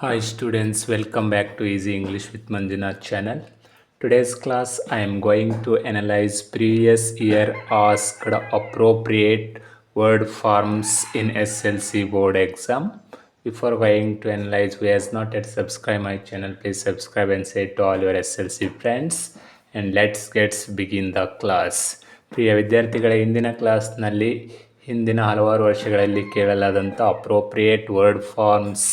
Hi students, welcome back to Easy English with Manjunath channel. Today's class I am going to analyze previous year asked appropriate word forms in SLC board exam. Before going to analyze, who has not yet subscribed my channel, please subscribe and say to all your SLC friends. And let's begin the class. ಪ್ರಿಯ ವಿದ್ಯಾರ್ಥಿಗಳ ಹಿಂದಿನ ಕ್ಲಾಸ್ನಲ್ಲಿ ಹಿಂದಿನ ಹಲವಾರು ವರ್ಷಗಳಲ್ಲಿ ಕೇಳಲಾದಂಥ appropriate word forms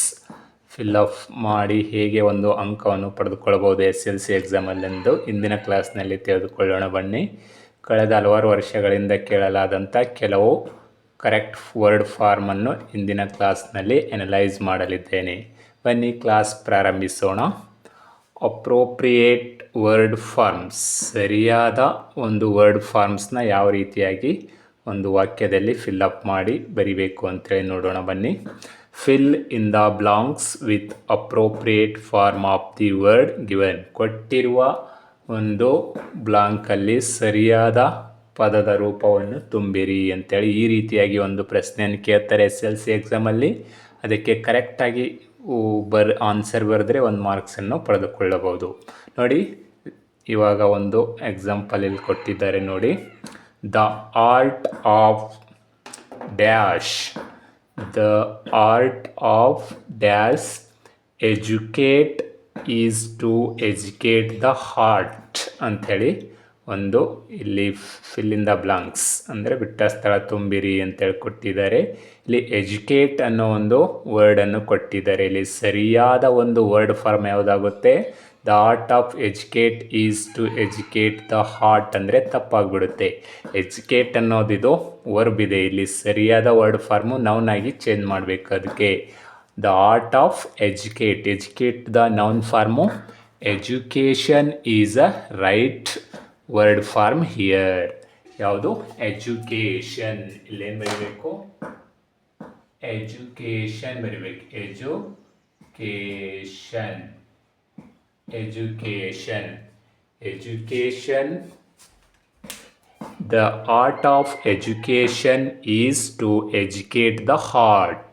fill ಮಾಡಿ ಹೇಗೆ ಒಂದು ಅಂಕವನ್ನು ಪಡೆದುಕೊಳ್ಳಬಹುದು SLC ಎಕ್ಸಾಮಲ್ಲೆಂದು ಇಂದಿನ ಕ್ಲಾಸ್ನಲ್ಲಿ ತಿಳಿದುಕೊಳ್ಳೋಣ ಬನ್ನಿ. ಕಳೆದ ಹಲವಾರು ವರ್ಷಗಳಿಂದ ಕೇಳಲಾದಂಥ ಕೆಲವು ಕರೆಕ್ಟ್ ವರ್ಡ್ ಫಾರ್ಮನ್ನು ಇಂದಿನ ಕ್ಲಾಸ್ನಲ್ಲಿ ಅನಲೈಸ್ ಮಾಡಲಿದ್ದೇನೆ. ಬನ್ನಿ ಕ್ಲಾಸ್ ಪ್ರಾರಂಭಿಸೋಣ. ಅಪ್ರೋಪ್ರಿಯೇಟ್ ವರ್ಡ್ ಫಾರ್ಮ್ಸ್, ಸರಿಯಾದ ಒಂದು ವರ್ಡ್ ಫಾರ್ಮ್ಸ್ನ ಯಾವ ರೀತಿಯಾಗಿ ಒಂದು ವಾಕ್ಯದಲ್ಲಿ ಫಿಲ್ಅಪ್ ಮಾಡಿ ಬರಿಬೇಕು ಅಂತೇಳಿ ನೋಡೋಣ ಬನ್ನಿ. Fill in the blanks with appropriate form of the word given. ಕೊಟ್ಟಿರುವ ಒಂದು ಬ್ಲಾಂಕಲ್ಲಿ ಸರಿಯಾದ ಪದದ ರೂಪವನ್ನು ತುಂಬಿರಿ ಅಂತೇಳಿ ಈ ರೀತಿಯಾಗಿ ಒಂದು ಪ್ರಶ್ನೆಯನ್ನು ಕೇಳ್ತಾರೆ SLC ಎಕ್ಸಾಮಲ್ಲಿ. ಅದಕ್ಕೆ ಕರೆಕ್ಟಾಗಿ ಆನ್ಸರ್ ಬರೆದ್ರೆ ಒಂದು ಮಾರ್ಕ್ಸನ್ನು ಪಡೆದುಕೊಳ್ಳಬಹುದು. ನೋಡಿ, ಇವಾಗ ಒಂದು ಎಕ್ಸಾಂಪಲ್ ಇಲ್ಲಿ ಕೊಟ್ಟಿದ್ದಾರೆ ನೋಡಿ. The art of dash, the art of dash educate is to educate the heart ಅಂಥೇಳಿ ಒಂದು ಇಲ್ಲಿ ಫಿಲ್ ಇನ್ ದ ಬ್ಲಾಂಕ್ಸ್ ಅಂದರೆ ಬಿಟ್ಟ ಸ್ಥಳ ತುಂಬಿರಿ ಅಂತೇಳಿ ಕೊಟ್ಟಿದ್ದಾರೆ. ಇಲ್ಲಿ ಎಜುಕೇಟ್ ಅನ್ನೋ ಒಂದು ವರ್ಡನ್ನು ಕೊಟ್ಟಿದ್ದಾರೆ. ಇಲ್ಲಿ ಸರಿಯಾದ ಒಂದು ವರ್ಡ್ ಫಾರ್ಮ್ ಯಾವುದಾಗುತ್ತೆ? The art of educate is to educate the heart ಅಂದರೆ ತಪ್ಪಾಗ್ಬಿಡುತ್ತೆ. ಎಜುಕೇಟ್ ಅನ್ನೋದಿದು ವರ್ಬ್ ಇದೆ, ಇಲ್ಲಿ ಸರಿಯಾದ ವರ್ಡ್ ಫಾರ್ಮು ನೌನ್ ಆಗಿ ಚೇಂಜ್ ಮಾಡಬೇಕು. ಅದಕ್ಕೆ the art of educate, educate the noun form, education is a right word form here. ಯಾವುದು? ಎಜುಕೇಷನ್. ಇಲ್ಲೇನು ಬರೀಬೇಕು? ಎಜುಕೇಷನ್ ಬರೀಬೇಕು. Education, education, education. The art of education is to educate the heart.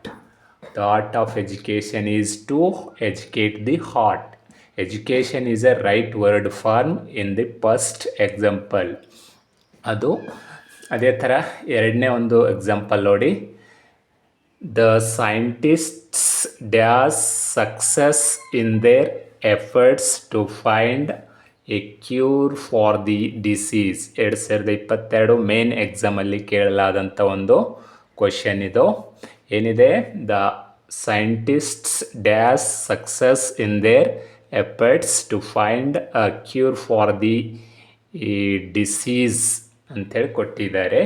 The art of education is to educate the heart. Education is a right word form in the first example. ಅದು ಅದೇ ಥರ ಎರಡನೇ ಒಂದು example ನೋಡಿ. The scientists dash success in their efforts to find a cure for the disease. 2022 main ಎಕ್ಸಾಮಲ್ಲಿ ಕೇಳಲಾದಂಥ ಒಂದು question ಇದು. ಏನಿದೆ? The scientists dash success in their efforts to find a cure for the disease ಅಂಥೇಳಿ ಕೊಟ್ಟಿದ್ದಾರೆ.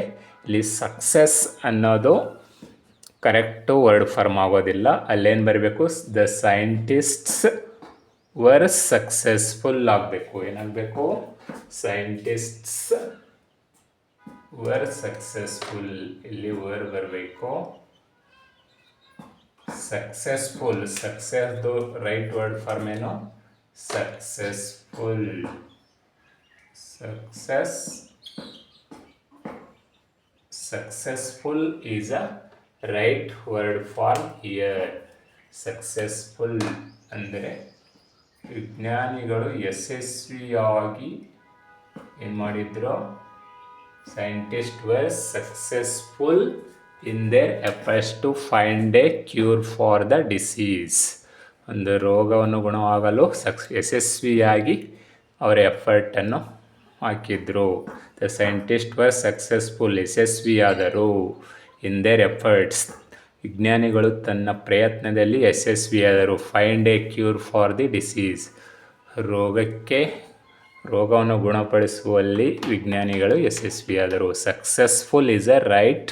ಇಲ್ಲಿ success ಅನ್ನೋದು correct word form ಆಗೋದಿಲ್ಲ. ಅಲ್ಲೇನು ಬರಬೇಕು? ದ ಸೈಂಟಿಸ್ಟ್ಸ್ ವರ್ ಸಕ್ಸಸ್ಫುಲ್ ಆಗಬೇಕು. ಏನಾಗಬೇಕು? Scientists var successful. ಇಲ್ಲಿ ವರ್ ಬರಬೇಕು. ಸಕ್ಸಸ್ಫುಲ್, ಸಕ್ಸಸ್ದು ರೈಟ್ ವರ್ಡ್ ಫಾರ್ಮ್ ಏನು? Successful. Successful is a right word form here. Successful ಅಂದರೆ ವಿಜ್ಞಾನಿಗಳು ಯಶಸ್ವಿಯಾಗಿ ಏನು ಮಾಡಿದ್ರು? Scientist were successful in their efforts to find a cure for the disease. ಒಂದು ರೋಗವನ್ನು ಗುಣವಾಗಲು ಯಶಸ್ವಿಯಾಗಿ ಅವರ ಎಫರ್ಟನ್ನು ಹಾಕಿದ್ರು. ದ ಸೈಂಟಿಸ್ಟ್ ವರ್ ಸಕ್ಸಸ್ಫುಲ್, ಯಶಸ್ವಿಯಾದರು. ಇನ್ ದೇರ್ ಎಫರ್ಟ್ಸ್, ವಿಜ್ಞಾನಿಗಳು ತನ್ನ ಪ್ರಯತ್ನದಲ್ಲಿ ಯಶಸ್ವಿಯಾದರು. Find a cure for the disease, ರೋಗವನ್ನು ಗುಣಪಡಿಸುವಲ್ಲಿ ವಿಜ್ಞಾನಿಗಳು ಯಶಸ್ವಿಯಾದರು. Successful is a right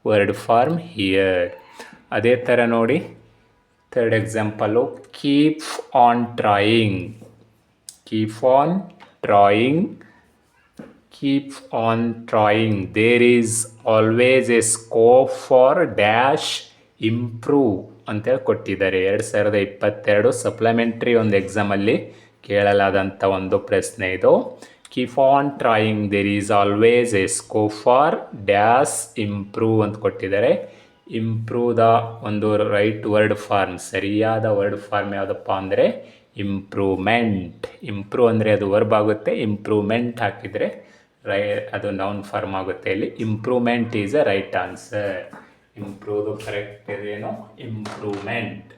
word form here. ಅದೇ ಥರ ನೋಡಿ, third example. Keep on trying, keep on trying, keep on trying. There is always a scope for dash improve ಅಂತೇಳಿ ಕೊಟ್ಟಿದ್ದಾರೆ. 2022 supplementary ಒಂದು ಎಕ್ಸಾಮಲ್ಲಿ ಕೇಳಲಾದಂಥ ಒಂದು ಪ್ರಶ್ನೆ ಇದು. Keep on trying, there is always a scope for dash improve ಅಂತ ಕೊಟ್ಟಿದ್ದಾರೆ. ಇಂಪ್ರೂವ್ ದ ಒಂದು ರೈಟ್ ವರ್ಡ್ ಫಾರ್ಮ್, ಸರಿಯಾದ ವರ್ಡ್ ಫಾರ್ಮ್ ಯಾವುದಪ್ಪ ಅಂದರೆ ಇಂಪ್ರೂವ್ಮೆಂಟ್. ಇಂಪ್ರೂವ್ ಅಂದರೆ ಅದು ವರ್ಬ್ ಆಗುತ್ತೆ, ಇಂಪ್ರೂವ್ಮೆಂಟ್ ಹಾಕಿದರೆ ಅದು ನೌನ್ ಫಾರ್ಮ್ ಆಗುತ್ತೆ. ಇಲ್ಲಿ improvement is a right answer. ಇಂಪ್ರೂವ್ದು ಕರೆಕ್ಟ್ ಇದೇನು improvement.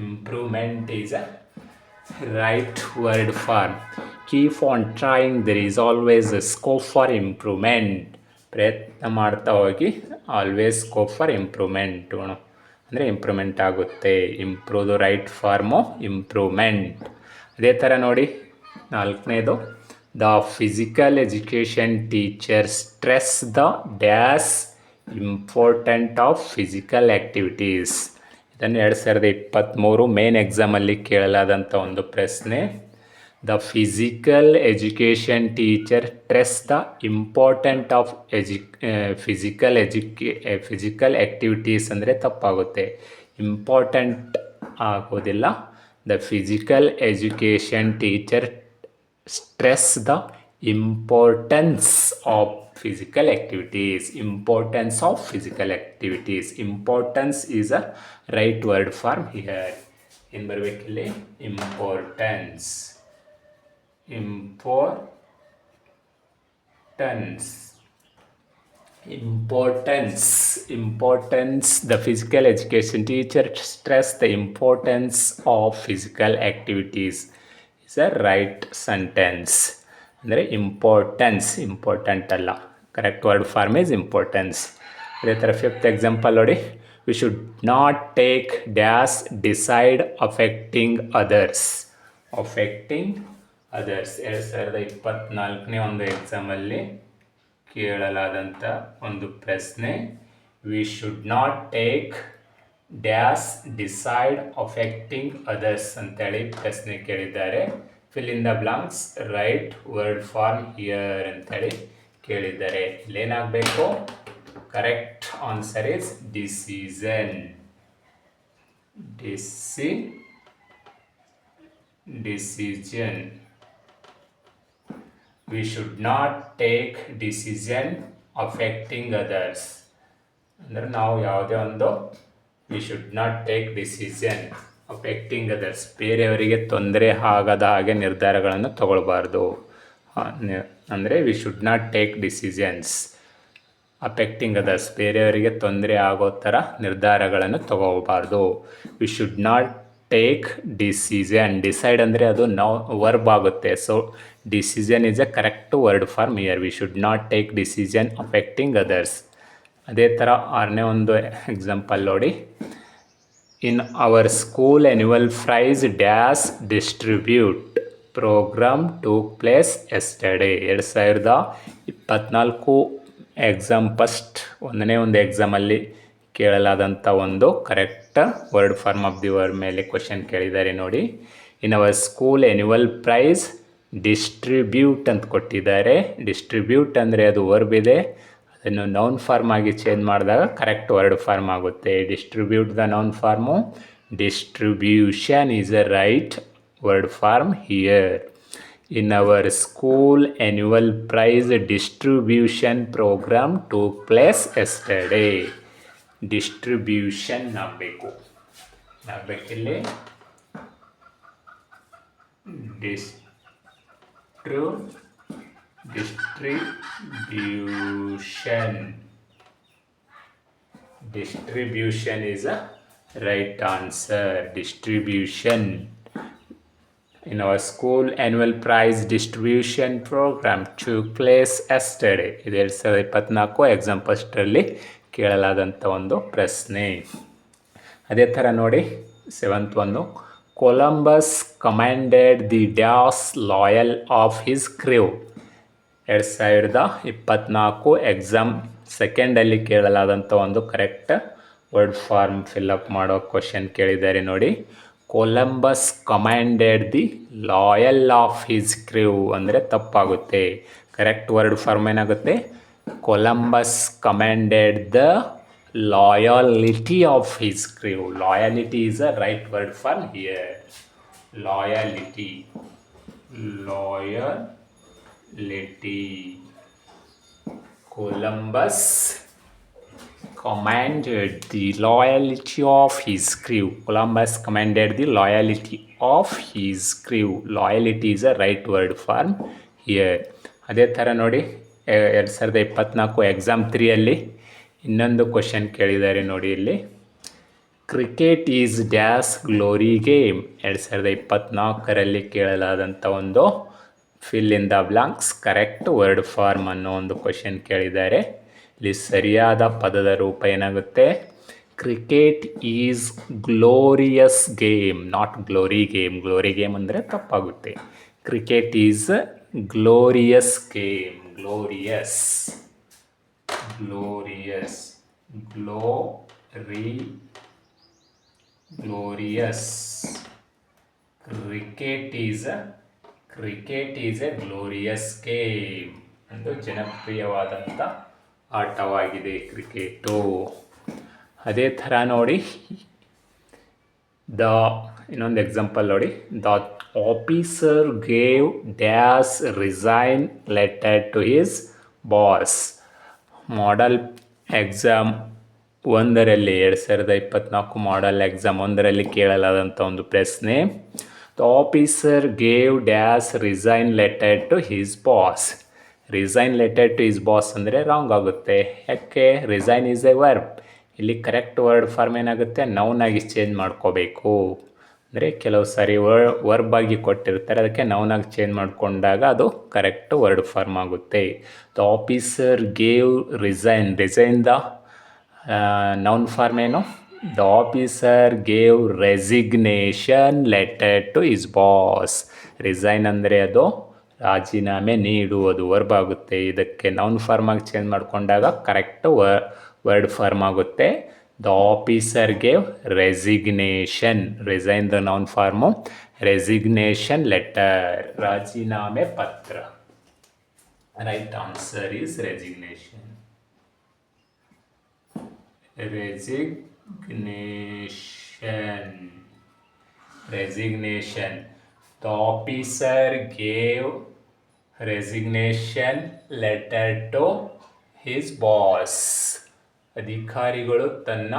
Improvement is a right word form. Keep on trying, there is always a scope for improvement. ಪ್ರಯತ್ನ ಮಾಡ್ತಾ ಹೋಗಿ, ಆಲ್ವೇಸ್ ಸ್ಕೋಪ್ ಫಾರ್ ಇಂಪ್ರೂವ್ಮೆಂಟ್ ಅಂದರೆ ಇಂಪ್ರೂವ್ಮೆಂಟ್ ಆಗುತ್ತೆ. ಇಂಪ್ರೂವ್ದು ರೈಟ್ ಫಾರ್ಮು ಇಂಪ್ರೂವ್ಮೆಂಟ್. ಅದೇ ಥರ ನೋಡಿ 4ನೇದು, the physical education teacher stress the dash important of physical activities. ಇದನ್ನು 2023 ಮೇನ್ ಎಕ್ಸಾಮಲ್ಲಿ ಕೇಳಲಾದಂಥ ಒಂದು ಪ್ರಶ್ನೆ. The physical education teacher stress the important of physical activities ಅಂದರೆ ತಪ್ಪಾಗುತ್ತೆ, ಇಂಪಾರ್ಟೆಂಟ್ ಆಗೋದಿಲ್ಲ. The physical education teacher stress the importance of physical activities. Importance of physical activities. Importance is a right word form here. ಏನು ಬರಬೇಕಿಲ್ಲಿ importance. The physical education teacher stress the importance of physical activities is a right sentence. ಅಂದರೆ important ಅಲ್ಲ, correct word form is importance. ಅದೇ ಥರ 5th example ನೋಡಿ, we should not take dash decide affecting others. 2024ನೇ ಒಂದು ಎಕ್ಸಾಮಲ್ಲಿ ಕೇಳಲಾದಂಥ ಒಂದು ಪ್ರಶ್ನೆ. We should not take dash decide affecting others ಅಂತೇಳಿ ಪ್ರಶ್ನೆ ಕೇಳಿದ್ದಾರೆ. Fill in the blanks, right word form here ಅಂತೇಳಿ ಕೇಳಿದ್ದಾರೆ. ಇಲ್ಲೇನಾಗಬೇಕು, correct answer is decision. We should not take decision affecting others ಅಂದರೆ ನಾವು ಯಾವುದೇ ಒಂದು we should not take decision affecting others, ಬೇರೆಯವರಿಗೆ ತೊಂದರೆ ಆಗದ ಹಾಗೆ ನಿರ್ಧಾರಗಳನ್ನು ತಗೊಳ್ಬಾರ್ದು. ಅಂದರೆ we should not take decisions affecting others, ಬೇರೆಯವರಿಗೆ ತೊಂದರೆ ಆಗೋ ಥರ ನಿರ್ಧಾರಗಳನ್ನು ತಗೋಬಾರ್ದು. We should not take decision. Decide ಅಂದರೆ ಅದು ವರ್ಬ್ ಆಗುತ್ತೆ. So decision is a correct word form here. We should not take decision affecting others. ಅದೇ ಥರ 6ನೇ ಒಂದು ಎಕ್ಸಾಂಪಲ್ ನೋಡಿ. In our school annual prize dash distribute program took place yesterday. 2024 exam first 1ನೇ ಒಂದು ಎಕ್ಸಾಮಲ್ಲಿ ಕೇಳಲಾದಂಥ ಒಂದು correct word form of the word ಮೇಲೆ ಕ್ವಶನ್ ಕೇಳಿದ್ದಾರೆ ನೋಡಿ. In our school annual prize distribute ಅಂತ ಕೊಟ್ಟಿದ್ದಾರೆ. ಡಿಸ್ಟ್ರಿಬ್ಯೂಟ್ ಅಂದರೆ ಅದು ವರ್ಬ್ ಇದೆ, ಅದನ್ನು ನೌನ್ ಫಾರ್ಮ್ ಆಗಿ ಚೇಂಜ್ ಮಾಡಿದಾಗ ಕರೆಕ್ಟ್ ವರ್ಡ್ ಫಾರ್ಮ್ ಆಗುತ್ತೆ. Distribute the noun form distribution is a right word form here. In our school annual prize distribution program took place yesterday. Distribution ಆಗಬೇಕಿಲ್ಲಿ Distribution is a right answer. Distribution. In our school annual prize distribution program took place yesterday. 2024 exam ಫಸ್ಟಲ್ಲಿ ಕೇಳಲಾದಂಥ ಒಂದು ಪ್ರಶ್ನೆ. ಅದೇ ಥರ ನೋಡಿ 7th ಒಂದು, Columbus commanded the dash loyal of his crew. 2024 exam ಸೆಕೆಂಡಲ್ಲಿ ಕೇಳಲಾದಂಥ ಒಂದು ಕರೆಕ್ಟ್ ವರ್ಡ್ ಫಾರ್ಮ್ ಫಿಲ್ಅಪ್ ಮಾಡೋ ಕ್ವಶನ್ ಕೇಳಿದ್ದಾರೆ ನೋಡಿ. Columbus commanded the loyal of his crew ಅಂದರೆ ತಪ್ಪಾಗುತ್ತೆ. ಕರೆಕ್ಟ್ ವರ್ಡ್ ಫಾರ್ಮ್ ಏನಾಗುತ್ತೆ, Columbus commanded the loyalty of his crew. Loyalty is a right word form here. Loyalty. Loyalty. Columbus commanded the loyalty of his crew. Columbus commanded the loyalty of his crew. Loyalty is a right word form here. ಅದೇ ಥರ ನೋಡಿ 2024 exam 3ಅಲ್ಲಿ ಇನ್ನೊಂದು question ಕೇಳಿದ್ದಾರೆ ನೋಡಿ ಇಲ್ಲಿ. Cricket is dash glory game. 2024ರಲ್ಲಿ ಕೇಳಲಾದಂಥ ಒಂದು fill in the blanks correct word form ಅನ್ನೋ ಒಂದು ಕ್ವಶನ್ ಕೇಳಿದ್ದಾರೆ. ಇಲ್ಲಿ ಸರಿಯಾದ ಪದದ ರೂಪ ಏನಾಗುತ್ತೆ? Cricket is glorious game, not glory game. Glory game ಅಂದರೆ ತಪ್ಪಾಗುತ್ತೆ. Cricket is glorious game. Glorious, glorious, glorious. Cricket is a glorious game. ಒಂದು ಜನಪ್ರಿಯವಾದಂಥ ಆಟವಾಗಿದೆ ಕ್ರಿಕೆಟು. ಅದೇ ಥರ ನೋಡಿ ಇನ್ನೊಂದು ಎಕ್ಸಾಂಪಲ್ ನೋಡಿ. The officer gave dash resign letter to his boss. Model exam 1ರಲ್ಲಿ 2024 ಮಾಡೆಲ್ ಎಕ್ಸಾಮ್ 1ರಲ್ಲಿ ಕೇಳಲಾದಂಥ ಒಂದು ಪ್ರಶ್ನೆ. The officer gave dash resign letter to his boss. Resign letter to his boss ಅಂದರೆ ರಾಂಗ್ ಆಗುತ್ತೆ. ಯಾಕೆ? Resign is a verb. ಇಲ್ಲಿ correct word form ಏನಾಗುತ್ತೆ? ನೌನ್ ಆಗಿ ಚೇಂಜ್ ಮಾಡ್ಕೋಬೇಕು. ಅಂದರೆ ಕೆಲವು ಸಾರಿ ವರ್ಬ್ ಆಗಿ ಕೊಟ್ಟಿರ್ತಾರೆ, ಅದಕ್ಕೆ ನೌನ್ ಆಗಿ ಚೇಂಜ್ ಮಾಡಿಕೊಂಡಾಗ ಅದು ಕರೆಕ್ಟ್ ವರ್ಡ್ ಫಾರ್ಮ್ ಆಗುತ್ತೆ. The officer gave resign. The noun form ಏನು? The officer gave resignation letter to his boss. Resign ಅಂದರೆ ಅದು ರಾಜೀನಾಮೆ ನೀಡುವುದು ವರ್ಬ್ ಆಗುತ್ತೆ. ಇದಕ್ಕೆ ನೌನ್ ಫಾರ್ಮ್ ಆಗಿ ಚೇಂಜ್ ಮಾಡಿಕೊಂಡಾಗ ಕರೆಕ್ಟ್ ವರ್ಡ್ ಫಾರ್ಮ್ ಆಗುತ್ತೆ. The officer gave resignation. Resign the noun form. Resignation letter, ರಾಜೀನಾಮೆ ಪತ್ರ. Right answer is resignation. Resignation. The officer gave resignation letter to his boss. ಅಧಿಕಾರಿಗಳು ತನ್ನ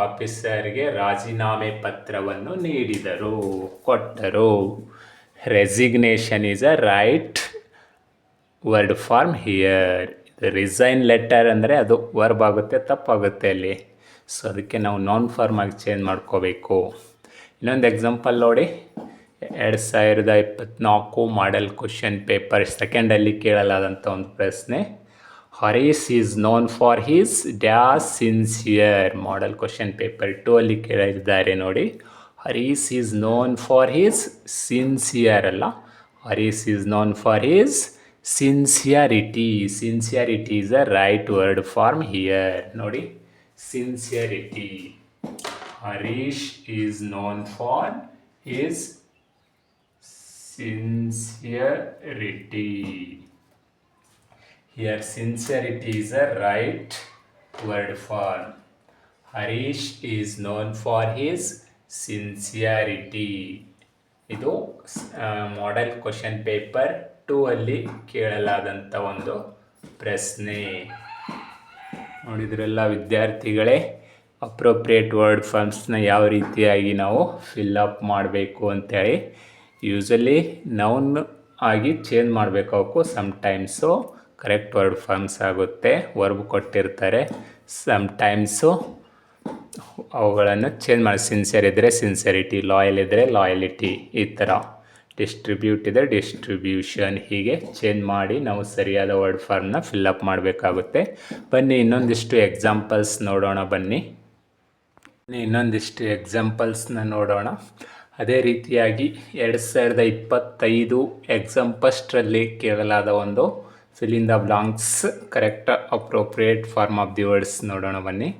ಆಫೀಸರ್ಗೆ ರಾಜೀನಾಮೆ ಪತ್ರವನ್ನು ನೀಡಿದರು, ಕೊಟ್ಟರು. Resignation is a right word form here. Resign letter ಅಂದರೆ ಅದು ವರ್ಬ್ ಆಗುತ್ತೆ, ತಪ್ಪಾಗುತ್ತೆ ಅಲ್ಲಿ. ಸೊ ಅದಕ್ಕೆ ನಾವು ನಾನ್ ಫಾರ್ಮ್ ಆಗಿ ಚೇಂಜ್ ಮಾಡ್ಕೋಬೇಕು. ಇನ್ನೊಂದು ಎಕ್ಸಾಂಪಲ್ ನೋಡಿ. 2024 ಮಾಡೆಲ್ ಕ್ವಶನ್ ಪೇಪರ್ 2ರಲ್ಲಿ ಕೇಳಲಾದಂಥ ಒಂದು ಪ್ರಶ್ನೆ. Harish is known for his dash sincere. Model question paper 2ಅಲ್ಲಿ ಕೇಳಿದ್ದಾರೆ ನೋಡಿ. Harish is known for his sincere ಅಲ್ಲ, Harish is known for his sincerity. Sincerity is a right word form here. ನೋಡಿ, sincerity. Harish is known for his sincerity. Here sincerity is a right word form. Harish is known for his sincerity. ಇದು model question paper 2ಅಲ್ಲಿ ಕೇಳಲಾದಂಥ ಒಂದು ಪ್ರಶ್ನೆ. ನೋಡಿದ್ರೆಲ್ಲ ವಿದ್ಯಾರ್ಥಿಗಳೇ, appropriate word ಫಾರ್ಮ್ಸ್ನ ಯಾವ ರೀತಿಯಾಗಿ ನಾವು fill up ಮಾಡಬೇಕು ಅಂಥೇಳಿ. ಯೂಸಲಿ ನೌನ್ ಆಗಿ ಚೇಂಜ್ ಮಾಡಬೇಕು. ಅವಕ್ಕೂ ಸಮ್ಟೈಮ್ಸು ಕರೆಕ್ಟ್ ವರ್ಡ್ ಫಾರ್ಮ್ಸ್ ಆಗುತ್ತೆ. ವರ್ಬ್ ಕೊಟ್ಟಿರ್ತಾರೆ, ಸಮ್ಟೈಮ್ಸು ಅವುಗಳನ್ನು ಚೇಂಜ್ ಮಾಡಿ. ಸಿನ್ಸಿಯರ್ ಇದ್ದರೆ ಸಿನ್ಸಿಯರಿಟಿ, ಲಾಯಲ್ ಇದ್ದರೆ ಲಾಯಲಿಟಿ, ಈ ಥರ. ಡಿಸ್ಟ್ರಿಬ್ಯೂಟ್ ಇದ್ದರೆ ಡಿಸ್ಟ್ರಿಬ್ಯೂಷನ್, ಹೀಗೆ ಚೇಂಜ್ ಮಾಡಿ ನಾವು ಸರಿಯಾದ ವರ್ಡ್ ಫಾರ್ಮ್ನ ಫಿಲ್ಲಪ್ ಮಾಡಬೇಕಾಗುತ್ತೆ. ಬನ್ನಿ ಇನ್ನೊಂದಿಷ್ಟು ಎಕ್ಸಾಂಪಲ್ಸ್ ನೋಡೋಣ. ಇನ್ನೊಂದಿಷ್ಟು ಎಕ್ಸಾಂಪಲ್ಸ್ನ ನೋಡೋಣ. ಅದೇ ರೀತಿಯಾಗಿ 2025 ಎಕ್ಸಾಮ್ ಫಸ್ಟ್ರಲ್ಲಿ ಕೇಳಲಾದ ಒಂದು fill in the blanks correct appropriate form of the words ನೋಡೋಣ ಬನ್ನಿ.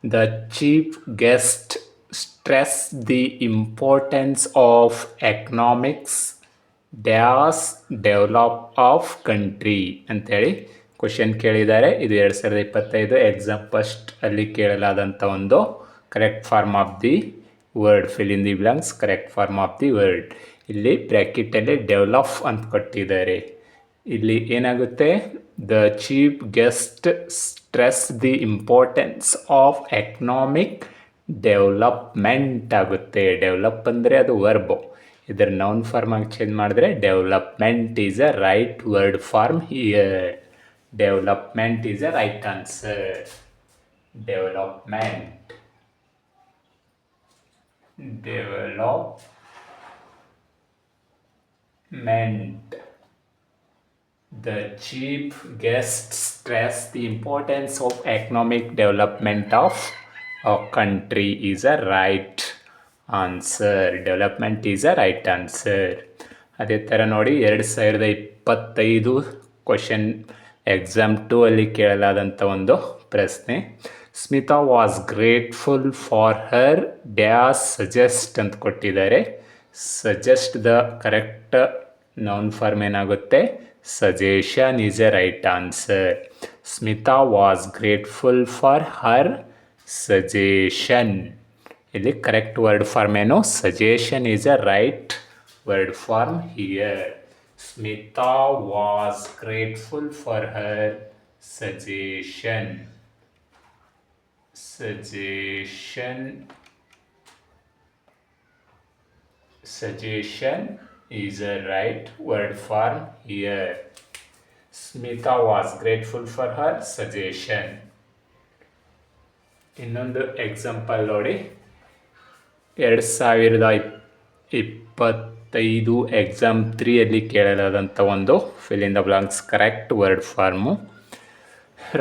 The chief guest stress the importance of economics dash develop of country ಅಂಥೇಳಿ ಕ್ವಶನ್ ಕೇಳಿದ್ದಾರೆ. ಇದು 2025 ಎಕ್ಸಾಮ್ ಫಸ್ಟ್ ಅಲ್ಲಿ ಕೇಳಲಾದಂಥ ಒಂದು correct form of the word. Fill in the blanks correct form of the word. ಇಲ್ಲಿ ಬ್ರ್ಯಾಕೆಟಲ್ಲಿ ಡೆವಲಪ್ ಅಂತ ಕೊಟ್ಟಿದ್ದಾರೆ. ಇಲ್ಲಿ ಏನಾಗುತ್ತೆ, the chief guest stress the importance of economic development ಆಗುತ್ತೆ. ಡೆವಲಪ್ ಅಂದರೆ ಅದು ವರ್ಬ್, ಇದರ ನೌನ್ ಫಾರ್ಮ್ ಆಗಿ ಚೇಂಜ್ ಮಾಡಿದ್ರೆ development is a right word form here. Development is a right answer. Development, development. The chief guest stressed the importance of economic development of a country is a right answer. Development is a right answer. ಅದೇ ಥರ ನೋಡಿ 2025 question exam 2 ಅಲ್ಲಿ ಕೇಳಲಾದಂಥ ಒಂದು ಪ್ರಶ್ನೆ. Smita was grateful for her dash suggest ಅಂತ ಕೊಟ್ಟಿದ್ದಾರೆ. Suggest the correct noun form ಏನಾಗುತ್ತೆ, suggestion is a right answer. Smita was grateful for her suggestion. ಇಲ್ಲಿ ಕರೆಕ್ಟ್ ವರ್ಡ್ ಫಾರ್ಮ್ ಏನು, suggestion is a right word form here. Smita was grateful for her suggestion. Suggestion is a right word form here. Smita was grateful for her suggestion. ಇನ್ನೊಂದು example ನೋಡಿ, 2025 exam 3 ಅಲ್ಲಿ ಕೇಳಲಾದಂಥ ಒಂದು fill in the blanks correct word form.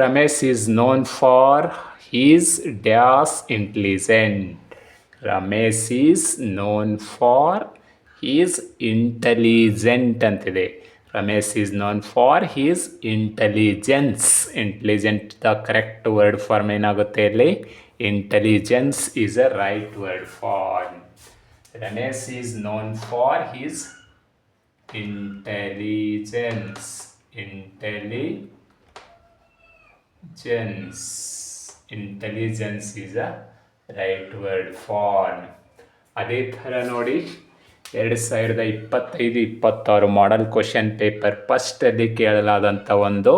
Ramesh is known for his dash intelligent. Ramesh is known for is intelligent ಅಂತಿದೆ. Ramesh is known for his intelligence. Intelligent the correct word form ಏನಾಗುತ್ತೆ ಇಲ್ಲಿ, intelligence is a right word form. Ramesh is known for his intelligence. Intelligence is a right word form. ಅದೇ ಥರ ನೋಡಿ 2025-26 model question paper ಫಸ್ಟಲ್ಲಿ ಕೇಳಲಾದಂಥ ಒಂದು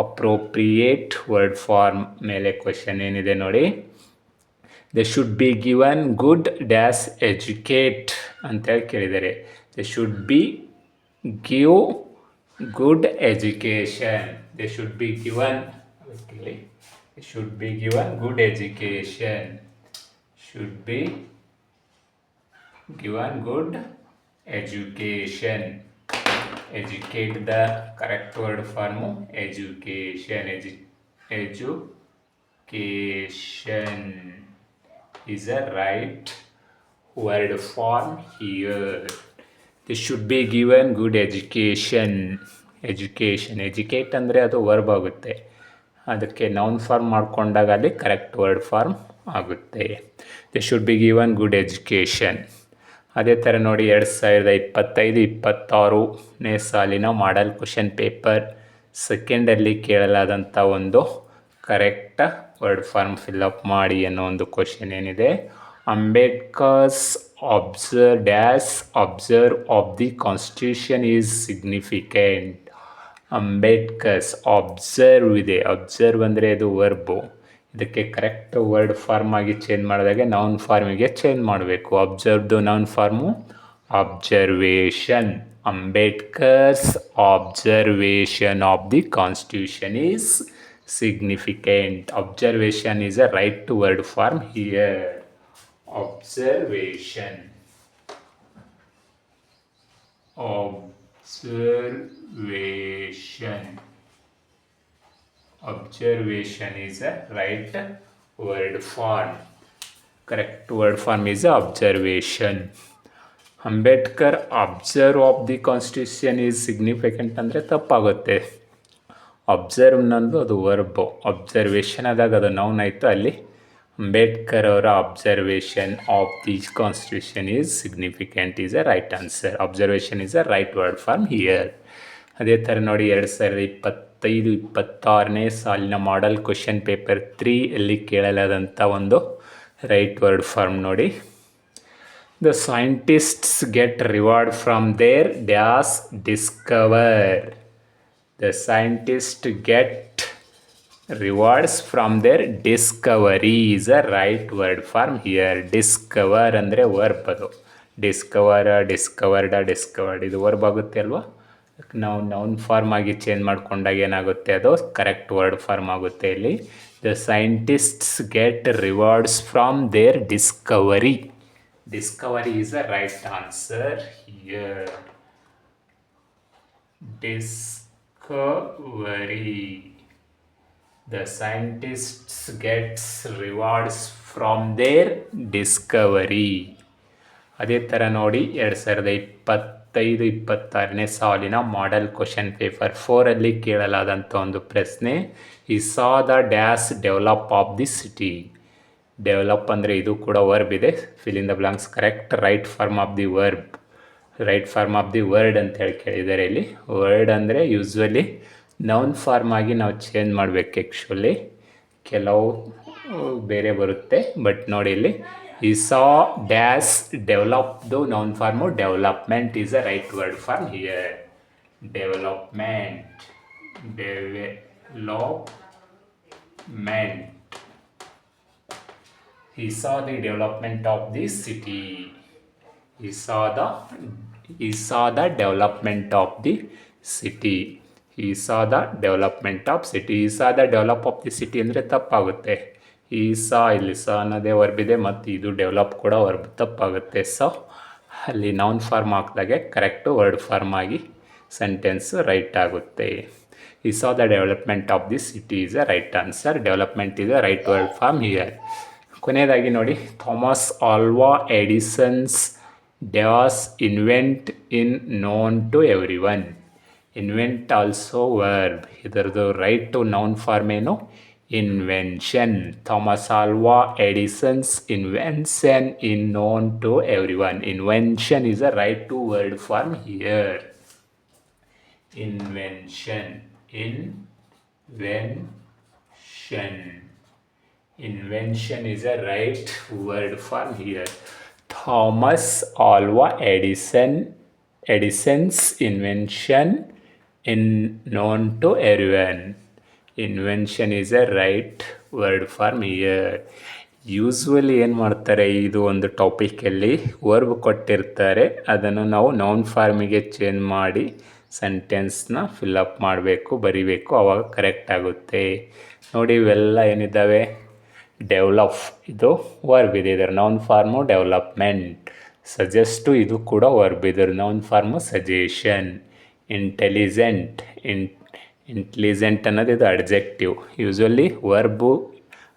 appropriate word form ಮೇಲೆ question ಏನಿದೆ ನೋಡಿ. They should be given good dash educate ಅಂತೇಳಿ ಕೇಳಿದ್ದಾರೆ. They should be give good education. They should be given good education. Should be given good education. Educate the correct word form, education. Education is a right word form here. This should be given good education. Educate ಅಂದರೆ ಅದು verb ಆಗುತ್ತೆ, ಅದಕ್ಕೆ noun form ಮಾಡ್ಕೊಂಡಾಗ ಅಲ್ಲಿ correct word form ಆಗುತ್ತೆ. The should be given good education. ಅದೇ ಥರ ನೋಡಿ 2025-26ನೇ ಸಾಲಿನ ಮಾಡಲ್ ಕ್ವಶನ್ ಪೇಪರ್ ಸೆಕೆಂಡಲ್ಲಿ ಕೇಳಲಾದಂಥ ಒಂದು ಕರೆಕ್ಟ್ ವರ್ಡ್ ಫಾರ್ಮ್ ಫಿಲ್ಅಪ್ ಮಾಡಿ ಅನ್ನೋ ಒಂದು ಕ್ವಶನ್ ಏನಿದೆ. Ambedkar's observe of the constitution is significant. Ambedkar's observe ಇದೆ, ಅಬ್ಸರ್ವ್ ಅಂದರೆ ಅದು ವರ್ಬು, ಇದಕ್ಕೆ ಕರೆಕ್ಟ್ ವರ್ಡ್ ಫಾರ್ಮ್ ಆಗಿ ಚೇಂಜ್ ಮಾಡಿದಾಗೆ ನೌನ್ ಫಾರ್ಮಿಗೆ ಚೇಂಜ್ ಮಾಡಬೇಕು. ಅಬ್ಸರ್ವ್ದು noun form observation. Ambedkar's observation of the constitution is significant. Observation is a right word form here. Observation. Observation is a right word form. Correct word form is observation. Ambedkar observe of the constitution is significant ಅಂದರೆ ತಪ್ಪಾಗುತ್ತೆ. Observe ಅನ್ನೋದು ಅದು verb, observation ಆದಾಗ ಅದು noun ಆಯಿತು. ಅಲ್ಲಿ ಅಂಬೇಡ್ಕರ್ ಅವರ observation of the constitution is significant is a right answer. Observation is a right word form here. ಅದೇ ಥರ ನೋಡಿ 2025-26ನೇ ಸಾಲಿನ ಮಾಡಲ್ ಕ್ವಶನ್ ಪೇಪರ್ 3 ಅಲ್ಲಿ ಕೇಳಲಾದಂಥ ಒಂದು ರೈಟ್ ವರ್ಡ್ ಫಾರ್ಮ್ ನೋಡಿ. The scientists get reward from their dash discover. The scientist get rewards from their discovery is a right word form here. Discover ಅಂದರೆ ವರ್ಬ್ ಅದು. ಡಿಸ್ಕವರ್ಡ್ ಇದು ವರ್ಬ್ ಆಗುತ್ತೆ ಅಲ್ವಾ. ನಾವು ನೌನ್ ಫಾರ್ಮ್ ಆಗಿ ಚೇಂಜ್ ಮಾಡ್ಕೊಂಡಾಗ ಏನಾಗುತ್ತೆ, ಅದು ಕರೆಕ್ಟ್ ವರ್ಡ್ ಫಾರ್ಮ್ ಆಗುತ್ತೆ. ಇಲ್ಲಿ the scientists get rewards from their discovery. Discovery is a right answer here. Discovery. The scientists gets rewards from their discovery. ಅದೇ ಥರ ನೋಡಿ 2025-26ನೇ ಸಾಲಿನ ಮಾಡೆಲ್ ಕ್ವಶನ್ ಪೇಪರ್ 4ಅಲ್ಲಿ ಕೇಳಲಾದಂಥ ಒಂದು ಪ್ರಶ್ನೆ, ಈ ಸಾ the dash develop of the city. Develop ಅಂದರೆ ಇದು ಕೂಡ ವರ್ಬ್ ಇದೆ. Fill in the blanks correct right form of the verb, right form of the word ಅಂತ ಹೇಳಿ ಕೇಳಿದ್ದಾರೆ. ಇಲ್ಲಿ ವರ್ಡ್ ಅಂದರೆ ಯೂಸ್ವಲಿ ನೌನ್ ಫಾರ್ಮ್ ಆಗಿ ನಾವು ಚೇಂಜ್ ಮಾಡಬೇಕು. ಆ್ಯಕ್ಚುಲಿ ಕೆಲವು ಬೇರೆ ಬರುತ್ತೆ, ಬಟ್ ನೋಡಿ ಇಲ್ಲಿ ಈ ಸಾ ಡ್ಯಾಶ್ ಡೆವಲಪ್ದು noun form development is a right word form here. Development. He saw the development of the city. He saw the development of the city. He saw the development of city. He saw the develop of the city ಅಂದರೆ ತಪ್ಪಾಗುತ್ತೆ. ಈ ಸಾ ಇಲ್ಲಿ ಸಾ ಅನ್ನೋದೇ verb ಇದೆ, ಮತ್ತು ಇದು develop ಕೂಡ verb, ತಪ್ಪಾಗುತ್ತೆ. ಸೊ ಅಲ್ಲಿ ನೌನ್ ಫಾರ್ಮ್ ಹಾಕಿದಾಗೆ ಕರೆಕ್ಟು ವರ್ಡ್ ಫಾರ್ಮ್ ಆಗಿ ಸೆಂಟೆನ್ಸ್ ರೈಟ್ ಆಗುತ್ತೆ. He saw the development of the city is a right answer. Development is a right word form here. ಕೊನೆಯದಾಗಿ ನೋಡಿ, Thomas Alva Edison's dash invent in known to every one. Invent also verb. ಇದರದ್ದು right to noun form ಏನು? Invention. Thomas Alva Edison's invention in known to every one. Invention is a right to word form here. Invention. Invention is a right word form here. Thomas Alva Edison's invention is known to everyone. Invention is a right word form here. Usually ಏನು ಮಾಡ್ತಾರೆ, ಇದು ಒಂದು ಟಾಪಿಕಲ್ಲಿ verb ಕೊಟ್ಟಿರ್ತಾರೆ, ಅದನ್ನು ನಾವು noun ಫಾರ್ಮಿಗೆ change ಮಾಡಿ ಸೆಂಟೆನ್ಸ್ನ fill up ಮಾಡಬೇಕು, ಬರಿಬೇಕು, ಆವಾಗ ಕರೆಕ್ಟ್ ಆಗುತ್ತೆ. ನೋಡಿ ಇವೆಲ್ಲ ಏನಿದ್ದಾವೆ, ಡೆವಲಪ್ ಇದು ವರ್ಬ್ ಇದೆ, ಇದರ ನೌನ್ ಫಾರ್ಮು ಡೆವಲಪ್ಮೆಂಟ್. ಸಜೆಸ್ಟು ಇದು ಕೂಡ ವರ್ಬ್, ಇದರ ನೌನ್ ಫಾರ್ಮು ಸಜೆಷನ್. ಇಂಟೆಲಿಜೆಂಟ್ ಅನ್ನೋದು ಇದು ಅಡ್ಜೆಕ್ಟಿವ್. ಯೂಸ್ವಲಿ ವರ್ಬು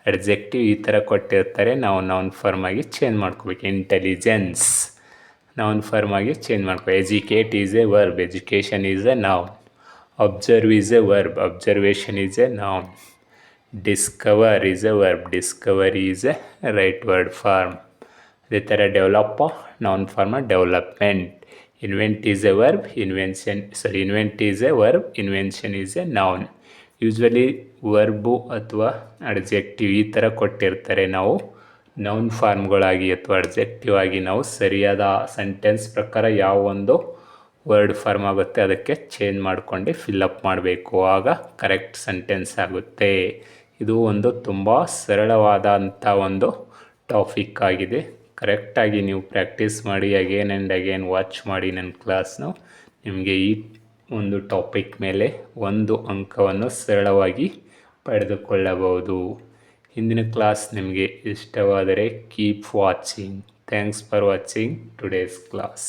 ಅಡ್ಜೆಕ್ಟಿವ್ ಈ ಥರ ಕೊಟ್ಟಿರ್ತಾರೆ, ನಾವು ನೌನ್ ಫಾರ್ಮ್ ಆಗಿ ಚೇಂಜ್ ಮಾಡ್ಕೋಬೇಕು. ಇಂಟೆಲಿಜೆನ್ಸ್ ನೌನ್ ಫಾರ್ಮ್ ಆಗಿ ಚೇಂಜ್ ಮಾಡ್ಕೋ. Educate is a verb, education is a noun. Observe is a verb, observation is a noun. Discover is a verb, discovery is a right word form. ಅದೇ ಥರ develop noun form development. Invent is a verb, invent is a verb, invention is a noun. Usually verb ಅಥವಾ adjective ಈ ಥರ ಕೊಟ್ಟಿರ್ತಾರೆ, ನಾವು noun ಫಾರ್ಮ್ಗಳಾಗಿ ಅಥವಾ adjective ಆಗಿ ನಾವು ಸರಿಯಾದ ಸೆಂಟೆನ್ಸ್ ಪ್ರಕಾರ ಯಾವ ಒಂದು ವರ್ಡ್ ಫಾರ್ಮ್ ಆಗುತ್ತೆ ಅದಕ್ಕೆ ಚೇಂಜ್ ಮಾಡಿಕೊಂಡು ಫಿಲ್ಲಪ್ ಮಾಡಬೇಕು, ಆಗ ಕರೆಕ್ಟ್ ಸೆಂಟೆನ್ಸ್ ಆಗುತ್ತೆ. ಇದು ಒಂದು ತುಂಬ ಸರಳವಾದಂಥ ಒಂದು ಟಾಪಿಕ್ ಆಗಿದೆ. ಕರೆಕ್ಟಾಗಿ ನೀವು ಪ್ರಾಕ್ಟೀಸ್ ಮಾಡಿ, ಅಗೇನ್ ಆ್ಯಂಡ್ ಅಗೇನ್ ವಾಚ್ ಮಾಡಿ ನನ್ನ ಕ್ಲಾಸ್ನು. ನಿಮಗೆ ಈ ಒಂದು ಟಾಪಿಕ್ ಮೇಲೆ 1 ಅಂಕವನ್ನು ಸರಳವಾಗಿ ಪಡೆದುಕೊಳ್ಳಬಹುದು. ಹಿಂದಿನ ಕ್ಲಾಸ್ ನಿಮಗೆ ಇಷ್ಟವಾದರೆ keep watching. Thanks for watching today's class.